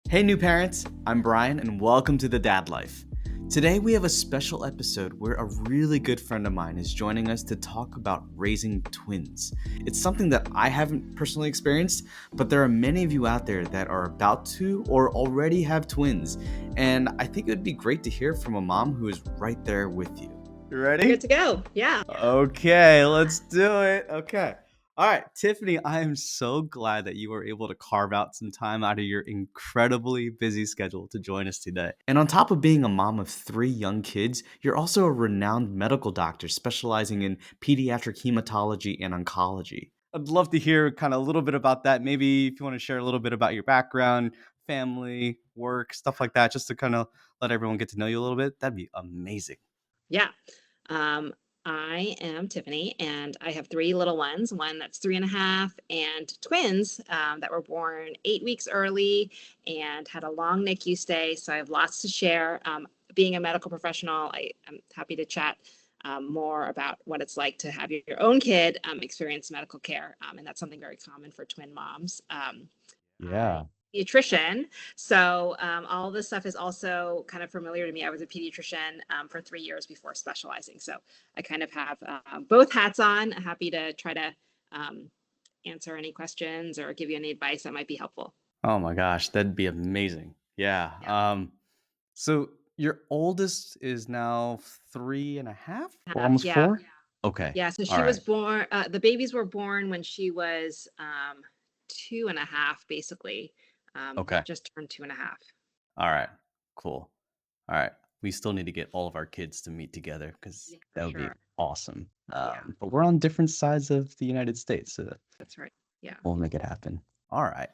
Hey new parents, I'm Brian and welcome to The Dad Life. Today we have a special episode where a really good friend of mine is joining us to talk about raising twins. It's something that I haven't personally experienced, but there are many of you out there that are about to or already have twins, and I think it would be great to hear from a mom who is right there with you. You ready? Good to go. Yeah. Okay, let's do it. Okay. All right, Tiffany, I am so glad that you were able to carve out some time out of your incredibly busy schedule to join us today. And on top of being a mom of 3 young kids, you're also a renowned medical doctor specializing in pediatric hematology and oncology. I'd love to hear kind of a little bit about that. Maybe if you want to share a little bit about your background, family, work, stuff like that, just to kind of let everyone get to know you a little bit, that'd be amazing. Yeah. Um, I am Tiffany, and I have 3 little ones, one that's 3.5, and twins that were born 8 weeks early and had a long NICU stay. So I have lots to share. Being a medical professional, I'm happy to chat more about what it's like to have your own kid experience medical care. And that's something very common for twin moms. I Yeah. Nutrition. So all this stuff is also kind of familiar to me. I was a pediatrician for 3 years before specializing. So I kind of have both hats on. Happy to try to um, answer any questions or give you any advice that might be helpful. Oh my gosh, that'd be amazing. Yeah. Yeah. So your oldest is now 3.5 or Half. almost Yeah. 4? Okay. Yeah. So All she was right. born, the babies were born when she was 2.5, basically. Okay. Just turned 2.5. All right. Cool. All right. We still need to get all of our kids to meet together because Yeah, for that would be sure. awesome. Yeah. But we're on different sides of the United States, so That's right. Yeah. we'll make it happen. All right.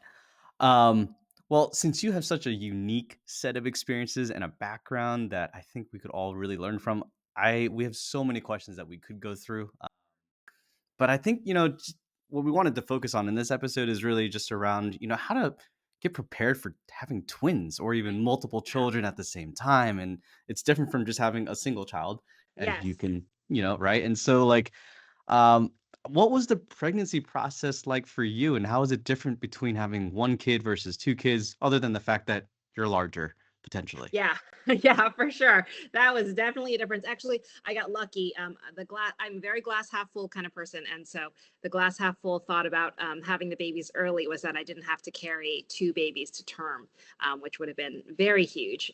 Um, well, since you have such a unique set of experiences and a background that I think we could all really learn from, I we have so many questions that we could go through. But I think, just what we wanted to focus on in this episode is really just around, how to get prepared for having twins or even multiple Yeah. children at the same time. And it's different from just having a single child, as Yes. you can, right? And so, like, um, what was the pregnancy process like for you? And how is it different between having one kid versus 2 kids, other than the fact that you're larger potentially? Yeah, yeah, for sure. That was definitely a difference. Actually, I got lucky. I'm a very glass half full kind of person, and so the glass half full thought about having the babies early was that I didn't have to carry 2 babies to term, which would have been very huge.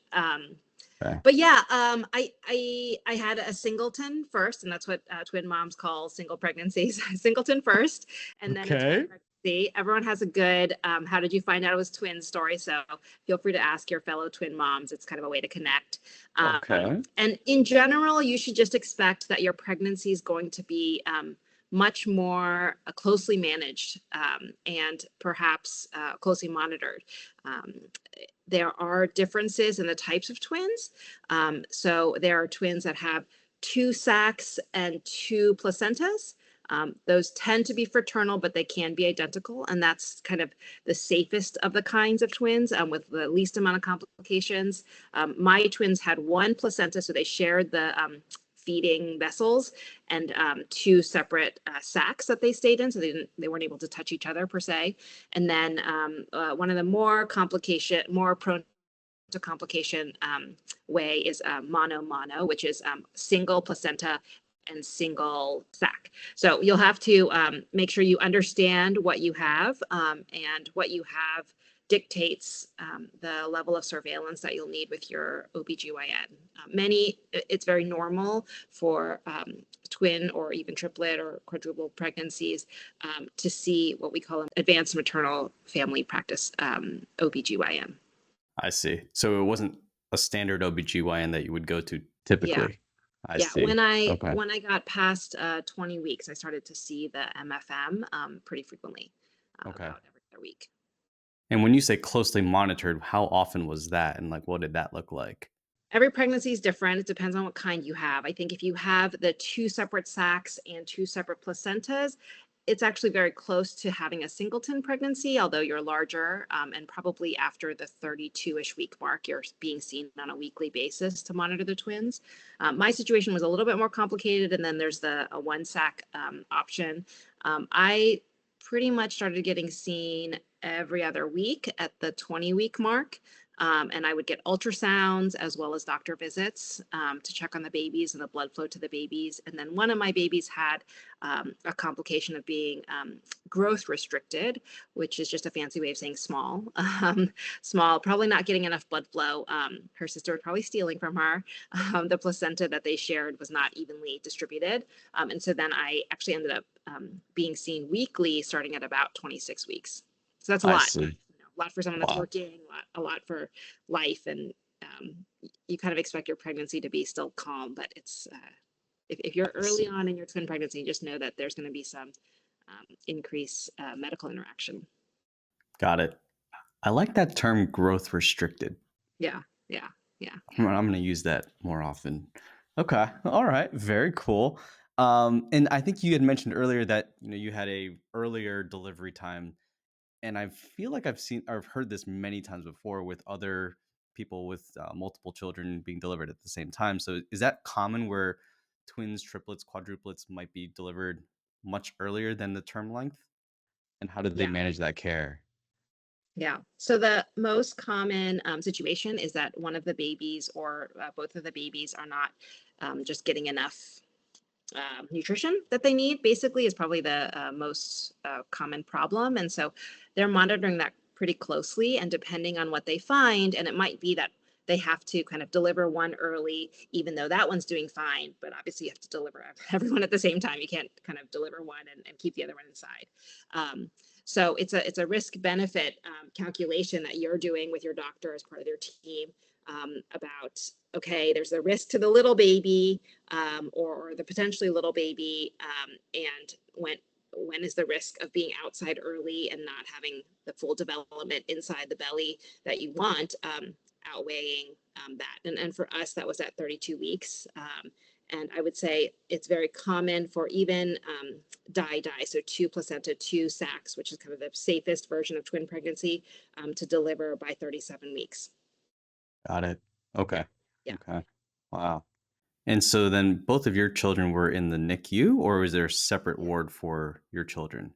Okay. But yeah, I had a singleton first, and that's what twin moms call single pregnancies. Singleton first, and then a twin Okay. pregnancy. Everyone has a good "How did you find out it was twins?" story. So feel free to ask your fellow twin moms. It's kind of a way to connect. Okay. And in general, you should just expect that your pregnancy is going to be much more closely managed and perhaps closely monitored. Um, there are differences in the types of twins. So there are twins that have 2 sacs and 2 placentas. Those tend to be fraternal, but they can be identical. And that's kind of the safest of the kinds of twins with the least amount of complications. My twins had 1 placenta, so they shared the feeding vessels and 2 separate sacs that they stayed in, so they weren't able to touch each other per se. And then one of the more prone to complication way is mono mono, which is single placenta and single sac. So you'll have to make sure you understand what you have, and what you have dictates the level of surveillance that you'll need with your OBGYN. It's very normal for twin or even triplet or quadruple pregnancies to see what we call an advanced maternal family practice OBGYN. I see. So it wasn't a standard OBGYN that you would go to Yeah. typically. I Yeah, see. Okay. when I got past 20 weeks, I started to see the MFM pretty frequently, Okay. about every other week. And when you say closely monitored, how often was that? And like, what did that look like? Every pregnancy is different. It depends on what kind you have. I think if you have the 2 separate sacs and 2 separate placentas, it's actually very close to having a singleton pregnancy, although you're larger, and probably after the 32-ish week mark, you're being seen on a weekly basis to monitor the twins. My situation was a little bit more complicated, and then there's the a 1 sac option. I pretty much started getting seen every other week at the 20-week mark. And I would get ultrasounds as well as doctor visits to check on the babies and the blood flow to the babies. And then one of my babies had a complication of being growth restricted, which is just a fancy way of saying small. Small, probably not getting enough blood flow. Her sister was probably stealing from her. The placenta that they shared was not evenly distributed. And so then I actually ended up being seen weekly starting at about 26 weeks. So that's a I lot, see. a lot for someone that's Wow. working, a lot for life. And you kind of expect your pregnancy to be still calm, but if you're I early see. on in your twin pregnancy, just know that there's going to be some increased medical interaction. Got it. I like that term growth restricted. Yeah, yeah, yeah. I'm going to use that more often. Okay. All right. Very cool. And I think you had mentioned earlier that you had a earlier delivery time, and I feel like I've heard this many times before with other people with multiple children being delivered at the same time. So is that common where twins, triplets, quadruplets might be delivered much earlier than the term length? And how did they Yeah. manage that care? Yeah. So the most common situation is that one of the babies or both of the babies are not just getting enough nutrition that they need, basically, is probably the most common problem. And so they're monitoring that pretty closely. And depending on what they find, and it might be that they have to kind of deliver one early, even though that one's doing fine. But obviously, you have to deliver everyone at the same time. You can't kind of deliver one and keep the other one inside. Um, so it's a risk benefit calculation that you're doing with your doctor as part of their team about, okay, there's a risk to the little baby or the potentially little baby, and when is the risk of being outside early and not having the full development inside the belly that you want, outweighing that. And for us, that was at 32 weeks. And I would say it's very common for even die, so two placenta, two sacs, which is kind of the safest version of twin pregnancy, to deliver by 37 weeks. Got it. Yeah. Okay. Yeah. Okay. Wow. And so then both of your children were in the NICU, or was there a separate ward for your children?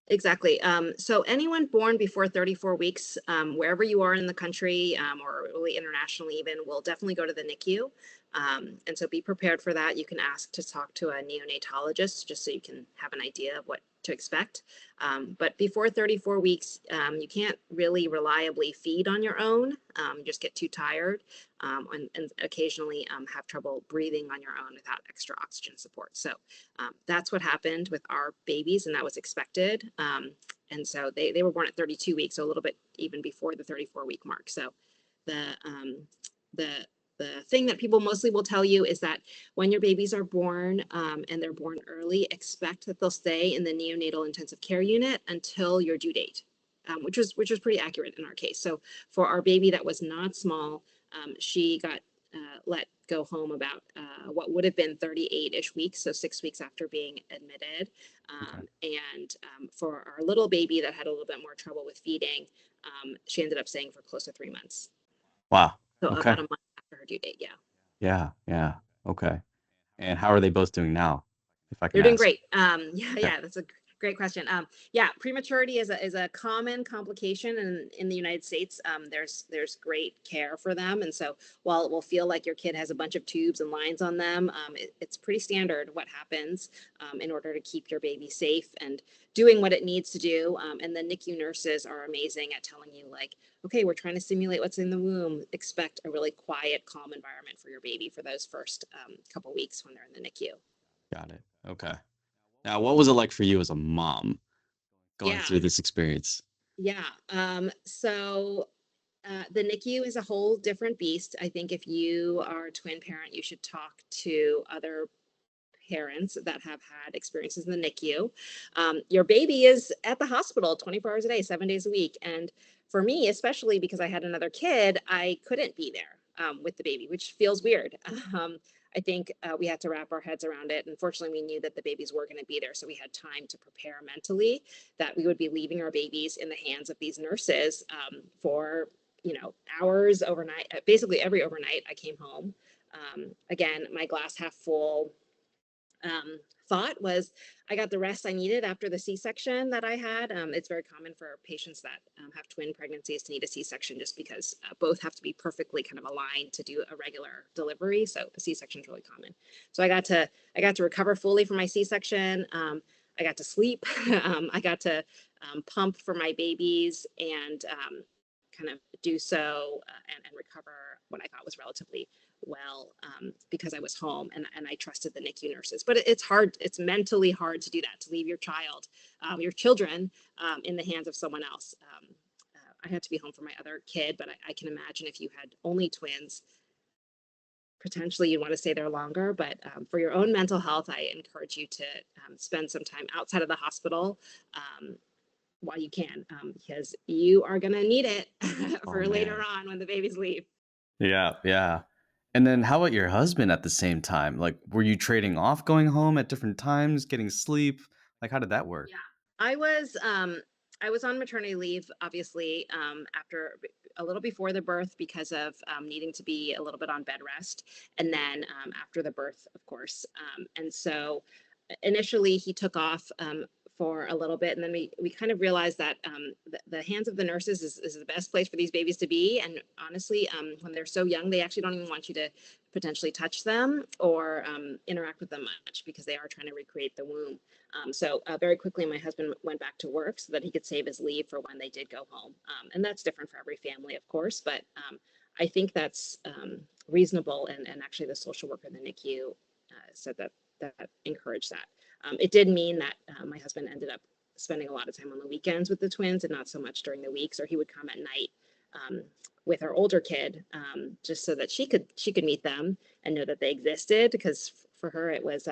Exactly. So anyone born before 34 weeks, wherever you are in the country, or really internationally even, will definitely go to the NICU. And so be prepared for that. You can ask to talk to a neonatologist just so you can have an idea of what to expect. But before 34 weeks, you can't really reliably feed on your own. You just get too tired, and occasionally have trouble breathing on your own without extra oxygen support. So that's what happened with our babies, and that was expected. And so they were born at 32 weeks, so a little bit even before the 34-week mark. So the the the thing that people mostly will tell you is that when your babies are born, and they're born early, expect that they'll stay in the neonatal intensive care unit until your due date, which was pretty accurate in our case. So for our baby that was not small, she got let go home about what would have been 38-ish weeks, so 6 weeks after being admitted. Okay. And for our little baby that had a little bit more trouble with feeding, she ended up staying for close to 3 months. Wow. So Okay. about a month after her due date, yeah. Yeah. Yeah. Okay. And how are they both doing now, if I can They're doing ask? great. Yeah, Okay. yeah, that's a great question. Yeah, prematurity is a common complication in the United States. There's great care for them, and so while it will feel like your kid has a bunch of tubes and lines on them, it's pretty standard what happens in order to keep your baby safe and doing what it needs to do. And the NICU nurses are amazing at telling you, like, okay, we're trying to simulate what's in the womb. Expect a really quiet, calm environment for your baby for those first couple weeks when they're in the NICU. Got it. Okay. Now, what was it like for you as a mom going Yeah, through this experience? yeah. So the NICU is a whole different beast. I think if you are a twin parent, you should talk to other parents that have had experiences in the NICU. Your baby is at the hospital 24 hours a day, 7 days a week. And for me, especially because I had another kid, I couldn't be there with the baby, which feels weird. Um, I think we had to wrap our heads around it. Unfortunately, we knew that the babies were going to be there. So we had time to prepare mentally that we would be leaving our babies in the hands of these nurses for, hours overnight. Basically, every overnight I came home. Again, my glass half full, thought was I got the rest I needed after the C-section that I had. It's very common for patients that have twin pregnancies to need a C-section just because both have to be perfectly kind of aligned to do a regular delivery. So the C-section is really common. So I got to recover fully from my C-section. I got to sleep. I got to pump for my babies and kind of do so and recover what I thought was relatively well because I was home and I trusted the NICU nurses. But it's hard. It's mentally hard to do that, to leave your children in the hands of someone else. I had to be home for my other kid, but I can imagine if you had only twins, potentially you'd want to stay there longer. But for your own mental health, I encourage you to spend some time outside of the hospital while you can, because you are going to need it Oh for later man. on when the babies leave. Yeah, yeah. And then how about your husband at the same time? Like, were you trading off going home at different times, getting sleep? Like, how did that work? Yeah. I was I was on maternity leave, obviously, after a little before the birth because of needing to be a little bit on bed rest, and then after the birth, of course. And so initially he took off for a little bit, and then we kind of realized that the hands of the nurses is the best place for these babies to be. And honestly, when they're so young, they actually don't even want you to potentially touch them or interact with them much because they are trying to recreate the womb. So very quickly, my husband went back to work so that he could save his leave for when they did go home. And that's different for every family, of course, but I think that's reasonable. And actually, the social worker in the NICU said that encouraged that. It did mean that my husband ended up spending a lot of time on the weekends with the twins and not so much during the weeks, or he would come at night with our older kid just so that she could meet them and know that they existed, because for her it was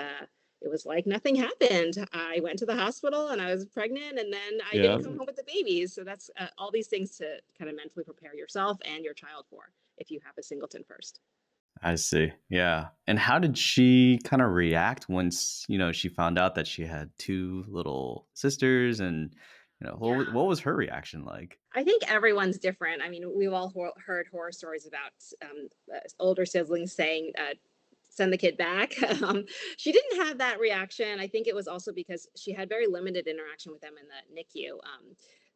like nothing happened. I went to the hospital and I was pregnant, and then I Yeah. didn't come home with the babies. So that's all these things to kind of mentally prepare yourself and your child for if you have a singleton first. I see. Yeah. And how did she kind of react once, she found out that she had two little sisters and, Yeah. what was her reaction like? I think everyone's different. I mean, we've all heard horror stories about older siblings saying, send the kid back. She didn't have that reaction. I think it was also because she had very limited interaction with them in the NICU.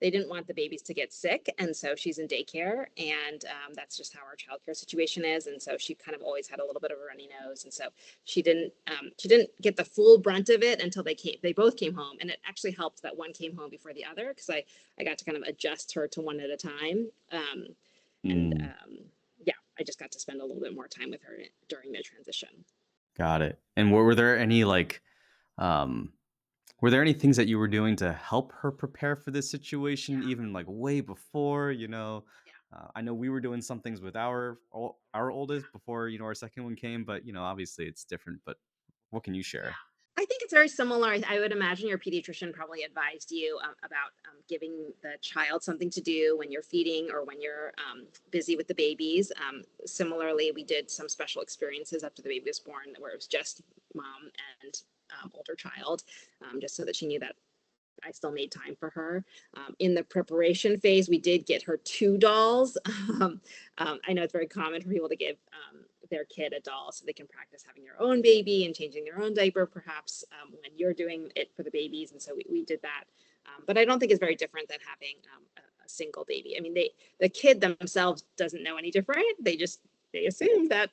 They didn't want the babies to get sick, and so she's in daycare, and that's just how our childcare situation is. And so she kind of always had a little bit of a runny nose, and so she didn't get the full brunt of it until they both came home, and it actually helped that one came home before the other because I got to kind of adjust her to one at a time. And Mm, Yeah, I just got to spend a little bit more time with her during the transition. got it. And were there any um, were there any things that you were doing to help her prepare for this situation, Yeah, even like way before? yeah, I know we were doing some things with our oldest before our second one came, but obviously it's different. But what can you yeah. share? I think it's very similar. I would imagine your pediatrician probably advised you about giving the child something to do when you're feeding or when you're busy with the babies. Similarly, we did some special experiences after the baby was born where it was just mom and older child, just so that she knew that I still made time for her. In the preparation phase, we did get her two dolls. I know it's very common for people to give their kid a doll so they can practice having their own baby and changing their own diaper, perhaps when you're doing it for the babies. And so we did that. But I don't think it's very different than having a single baby. I mean, the kid themselves doesn't know any different. They assume that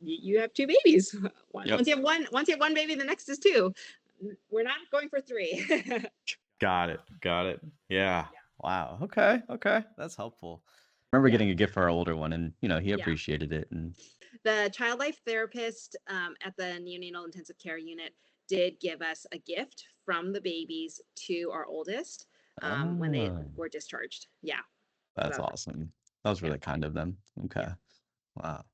you have two babies. Yep. Once you have one baby, the next is two. We're not going for three. Got it. Got it. Yeah. Wow. Okay. Okay. That's helpful. I remember Yeah, getting a gift for our older one, and he yeah. appreciated it. And The child life therapist at the neonatal intensive care unit did give us a gift from the babies to our oldest when they oh, were discharged. Yeah, so that's that was awesome. That was yeah, really kind of them. Okay. yeah, Wow.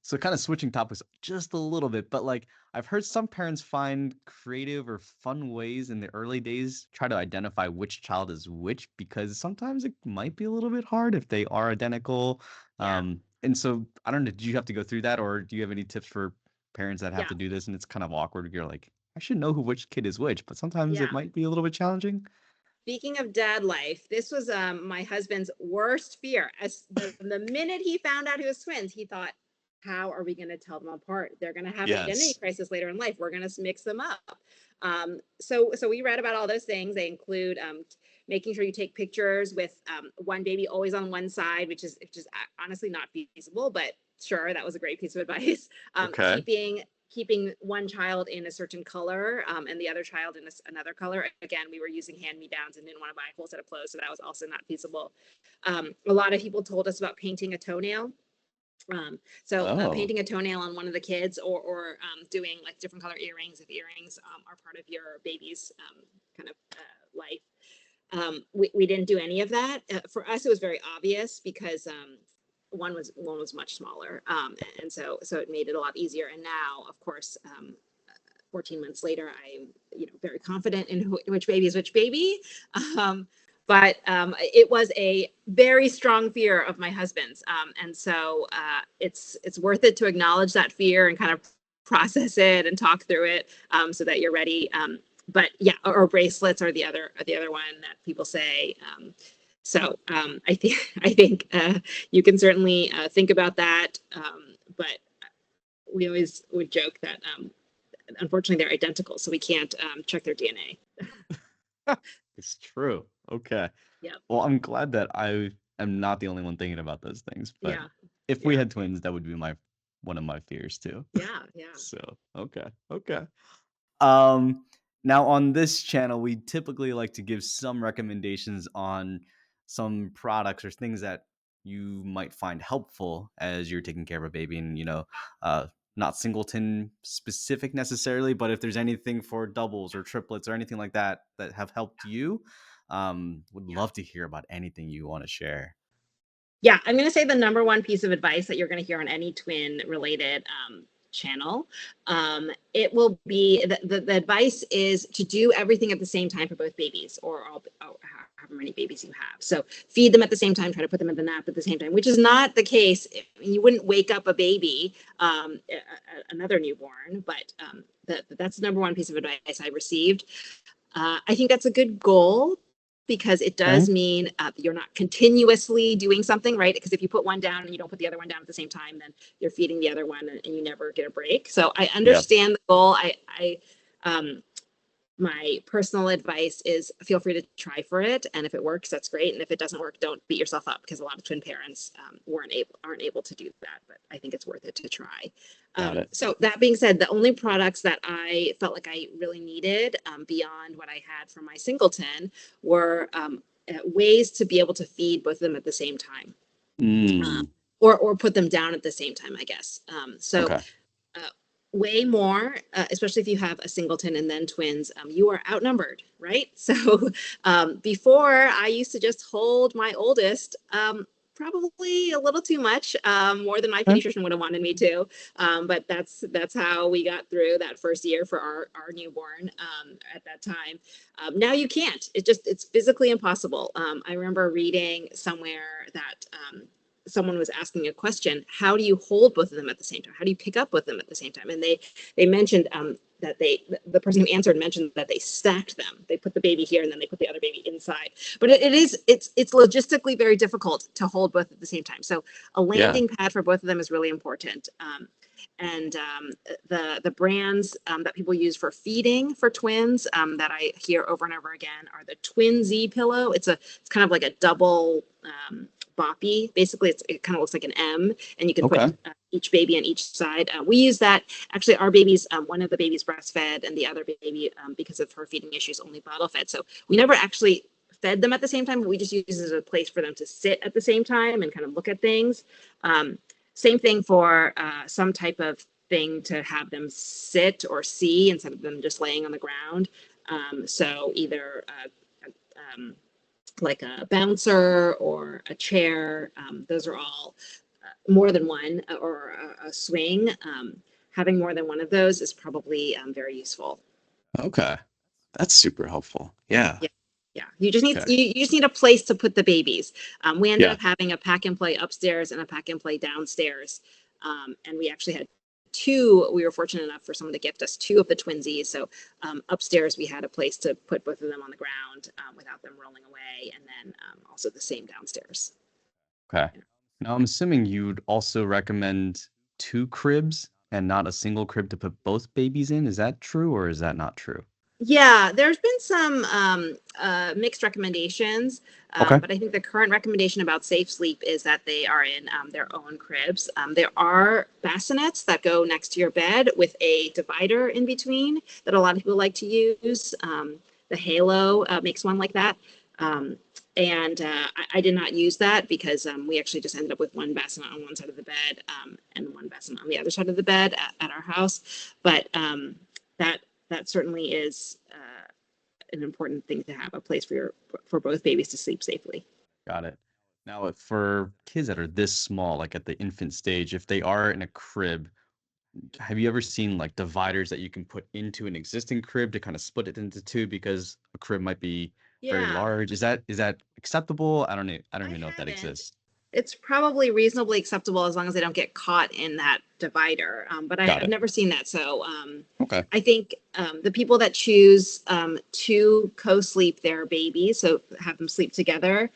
So kind of switching topics just a little bit, but like I've heard some parents find creative or fun ways in the early days try to identify which child is which because sometimes it might be a little bit hard if they are identical. yeah, And so I don't know, did you have to go through that or do you have any tips for parents that have yeah, to do this and it's kind of awkward? You're like, I should know who which kid is which, but sometimes it yeah. might be a little bit challenging. Speaking of dad life, this was my husband's worst fear. As the minute he found out he was twins, he thought, how are we going to tell them apart? They're going to have an identity Yes. crisis later in life. We're going to mix them up. So we read about all those things. They include making sure you take pictures with one baby always on one side, which is honestly not feasible, but sure, that was a great piece of advice. Okay. Keeping one child in a certain color and the other child in another color. Again, we were using hand me downs and didn't want to buy a whole set of clothes, so that was also not feasible. A lot of people told us about painting a toenail. Oh. Painting a toenail on one of the kids, or doing like different color earrings if earrings are part of your baby's kind of life. We didn't do any of that. For us, it was very obvious because one was much smaller, and so it made it a lot easier. And now, of course, 14 months later, I'm very confident in which baby is which baby. Um, but it was a very strong fear of my husband's, and so it's worth it to acknowledge that fear and kind of process it and talk through it so that you're ready. But yeah, or bracelets are the other one that people say. I think you can certainly think about that, but we always would joke that unfortunately they're identical, so we can't check their DNA. It's true. Okay. Yep. Well, I'm glad that I am not the only one thinking about those things, but Yeah. if we Yeah. had twins, that would be my one of my fears too. Yeah. Yeah. So, okay. Okay. Um, Now on this channel, we typically like to give some recommendations on some products or things that you might find helpful as you're taking care of a baby, and uh, not singleton specific necessarily, but if there's anything for doubles or triplets or anything like that that have helped you, would Yeah. love to hear about anything you want to share. Yeah, I'm going to say the number one piece of advice that you're going to hear on any twin related channel. It will be the advice is to do everything at the same time for both babies, or however many babies you have. So feed them at the same time, try to put them in the nap at the same time, which is not the case. You wouldn't wake up a baby, another newborn, but that's the number one piece of advice I received. I think that's a good goal because it does Okay. mean you're not continuously doing something, right? Because if you put one down and you don't put the other one down at the same time, then you're feeding the other one and you never get a break. So I Yeah. understand the goal. Um, my personal advice is feel free to try for it, and if it works, that's great, and if it doesn't work, don't beat yourself up, because a lot of twin parents aren't able to do that, but I think it's worth it to try. Got it. So that being said, the only products that I felt like I really needed, beyond what I had from my singleton, were ways to be able to feed both of them at the same time, um, Mm, or put them down at the same time, I guess. okay. Uh, Way more, especially if you have a singleton and then twins, you are outnumbered, right? So before, I used to just hold my oldest, probably a little too much, more than my Okay. pediatrician would have wanted me to. But that's how we got through that first year for our newborn at that time. Now you can't. It's physically impossible. I remember reading somewhere that someone was asking a question: how do you hold both of them at the same time? How do you pick up with them at the same time? And they mentioned that the person who answered mentioned that they stacked them. They put the baby here and then they put the other baby inside. But it's logistically very difficult to hold both at the same time. So a Yeah. landing pad for both of them is really important. And the brands that people use for feeding for twins, that I hear over and over again, are the Twin Z pillow. It's kind of like a double boppy. Basically, it kind of looks like an M, and you can put Okay. each baby on each side. We use that. Actually, our babies, one of the babies breastfed, and the other baby, because of her feeding issues, only bottle fed. So we never actually fed them at the same time. We just use it as a place for them to sit at the same time and kind of look at things. Same thing for some type of thing to have them sit or see instead of them just laying on the ground. So either um, like a bouncer or a chair. Those are all more than one, or a swing. Having more than one of those is probably very useful. Okay. That's super helpful. Yeah. Yeah. Yeah. You just need a place to put the babies. We ended Yeah. up having a pack and play upstairs and a pack and play downstairs. And we actually had two. We were fortunate enough for someone to gift us two of the twinsies. So upstairs we had a place to put both of them on the ground without them rolling away, and then also the same downstairs. Okay. Now I'm assuming you'd also recommend two cribs and not a single crib to put both babies in. Is that true or is that not true? Yeah, there's been some mixed recommendations, Okay. but I think the current recommendation about safe sleep is that they are in their own cribs. There are bassinets that go next to your bed with a divider in between that a lot of people like to use. The Halo makes one like that. Um, and I did not use that because we actually just ended up with one bassinet on one side of the bed and one bassinet on the other side of the bed at our house. But that that certainly is an important thing to have a place for both babies to sleep safely. Got it. Now, for kids that are this small, like at the infant stage, if they are in a crib, have you ever seen like dividers that you can put into an existing crib to kind of split it into two because a crib might be very Yeah, large? Is that acceptable? I don't know. I don't I even know if that haven't. exists. It's probably reasonably acceptable as long as they don't get caught in that divider. But Got I've it. never seen that. So Okay. I think the people that choose to co-sleep their babies, so have them sleep together,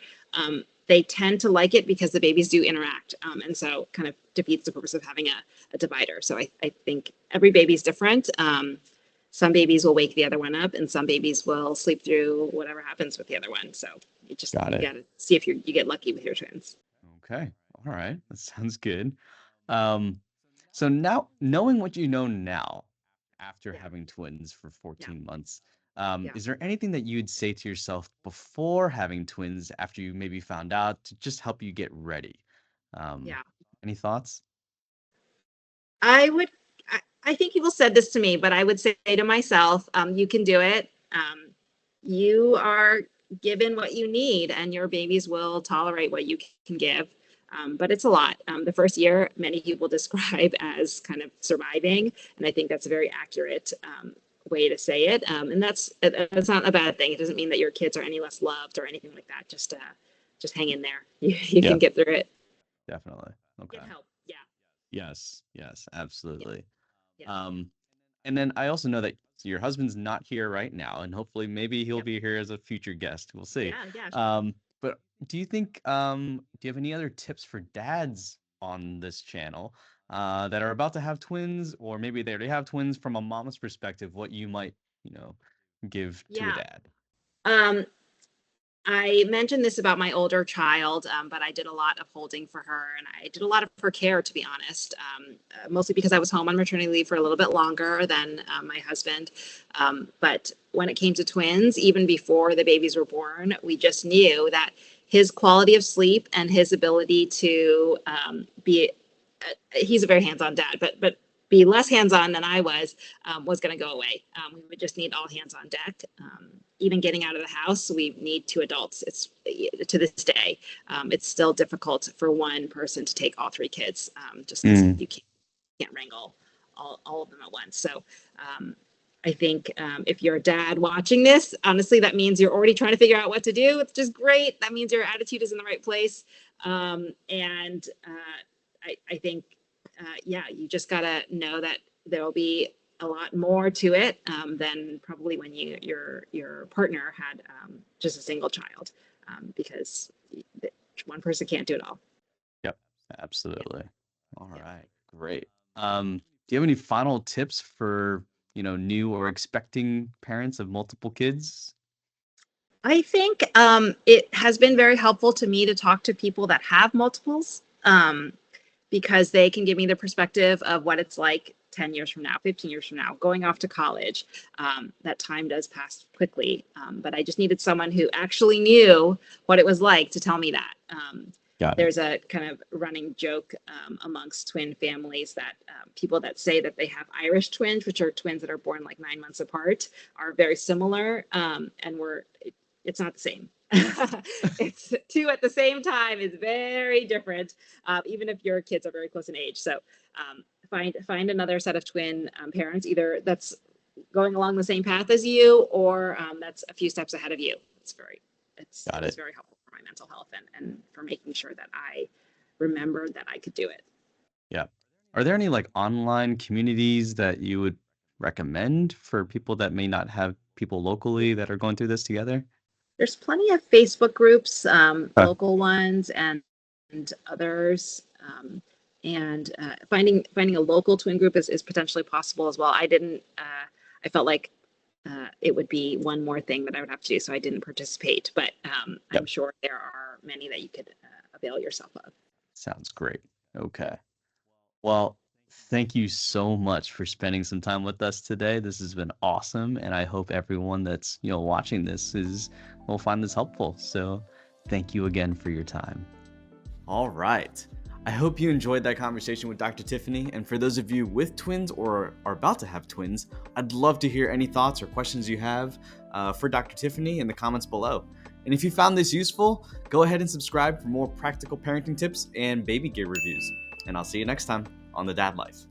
they tend to like it because the babies do interact. And so kind of defeats the purpose of having a divider. So I think every baby's different. Some babies will wake the other one up and some babies will sleep through whatever happens with the other one. So Got you it. gotta see if you get lucky with your twins. Okay. All right. That sounds good. Um, so now knowing what you know now, after Yeah, having twins for yeah, 14 months, yeah, is there anything that you'd say to yourself before having twins after you maybe found out to just help you get ready? Um, yeah. any thoughts? I would, I think people said this to me, but I would say to myself, you can do it. You are given what you need, and your babies will tolerate what you can give. But it's a lot. The first year, many people describe as kind of surviving, and I think that's a very accurate way to say it. And that's not a bad thing. It doesn't mean that your kids are any less loved or anything like that. Just hang in there. You Yeah, can get through it. definitely. Get Okay. help. Yeah, Yes, yes, yeah, absolutely. yeah, Um, and then I also know that your husband's not here right now, and hopefully maybe he'll yep, be here as a future guest. We'll see. yeah, yeah. But do you have any other tips for dads on this channel that are about to have twins, or maybe they already have twins from a mom's perspective, what you might, you know, give to a Yeah. dad? Um, I mentioned this about my older child, but I did a lot of holding for her and I did a lot of her care, to be honest, mostly because I was home on maternity leave for a little bit longer than my husband. But when it came to twins, even before the babies were born, we just knew that his quality of sleep and his ability to be he's a very hands-on dad, but be less hands-on than I was going to go away. We would just need all hands on deck. Even getting out of the house, we need two adults. It's to this day, it's still difficult for one person to take all three kids, just because Mm, you can't wrangle all of them at once. So I think if you're a dad watching this, honestly, that means you're already trying to figure out what to do. It's just great. That means your attitude is in the right place. And I think, yeah, you just got to know that there will be a lot more to it than probably when your partner had just a single child, because one person can't do it all. yep, Yeah, absolutely. All yeah. right, great. Do you have any final tips for, new or expecting parents of multiple kids? I think it has been very helpful to me to talk to people that have multiples, because they can give me the perspective of what it's like 10 years from now, 15 years from now, going off to college. That time does pass quickly, but I just needed someone who actually knew what it was like to tell me that. Got it. There's a kind of running joke amongst twin families that people that say that they have Irish twins, which are twins that are born like 9 months apart, are very similar, and it's not the same. It's two at the same time is very different, even if your kids are very close in age. So find another set of twin parents, either that's going along the same path as you, or that's a few steps ahead of you. It Got was it. very helpful for my mental health and for making sure that I remembered that I could do it. Yeah. Are there any like online communities that you would recommend for people that may not have people locally that are going through this together? There's plenty of Facebook groups, Okay. local ones and others. And finding a local twin group is potentially possible as well. I didn't. I felt like it would be one more thing that I would have to do, so I didn't participate. But I'm Yep. sure there are many that you could avail yourself of. Sounds great. Okay. Well, thank you so much for spending some time with us today. This has been awesome, and I hope everyone that's, watching this is will find this helpful. So, thank you again for your time. All right. I hope you enjoyed that conversation with Dr. Tiffany. And for those of you with twins or are about to have twins, I'd love to hear any thoughts or questions you have for Dr. Tiffany in the comments below. And if you found this useful, go ahead and subscribe for more practical parenting tips and baby gear reviews. And I'll see you next time on The Dad Life.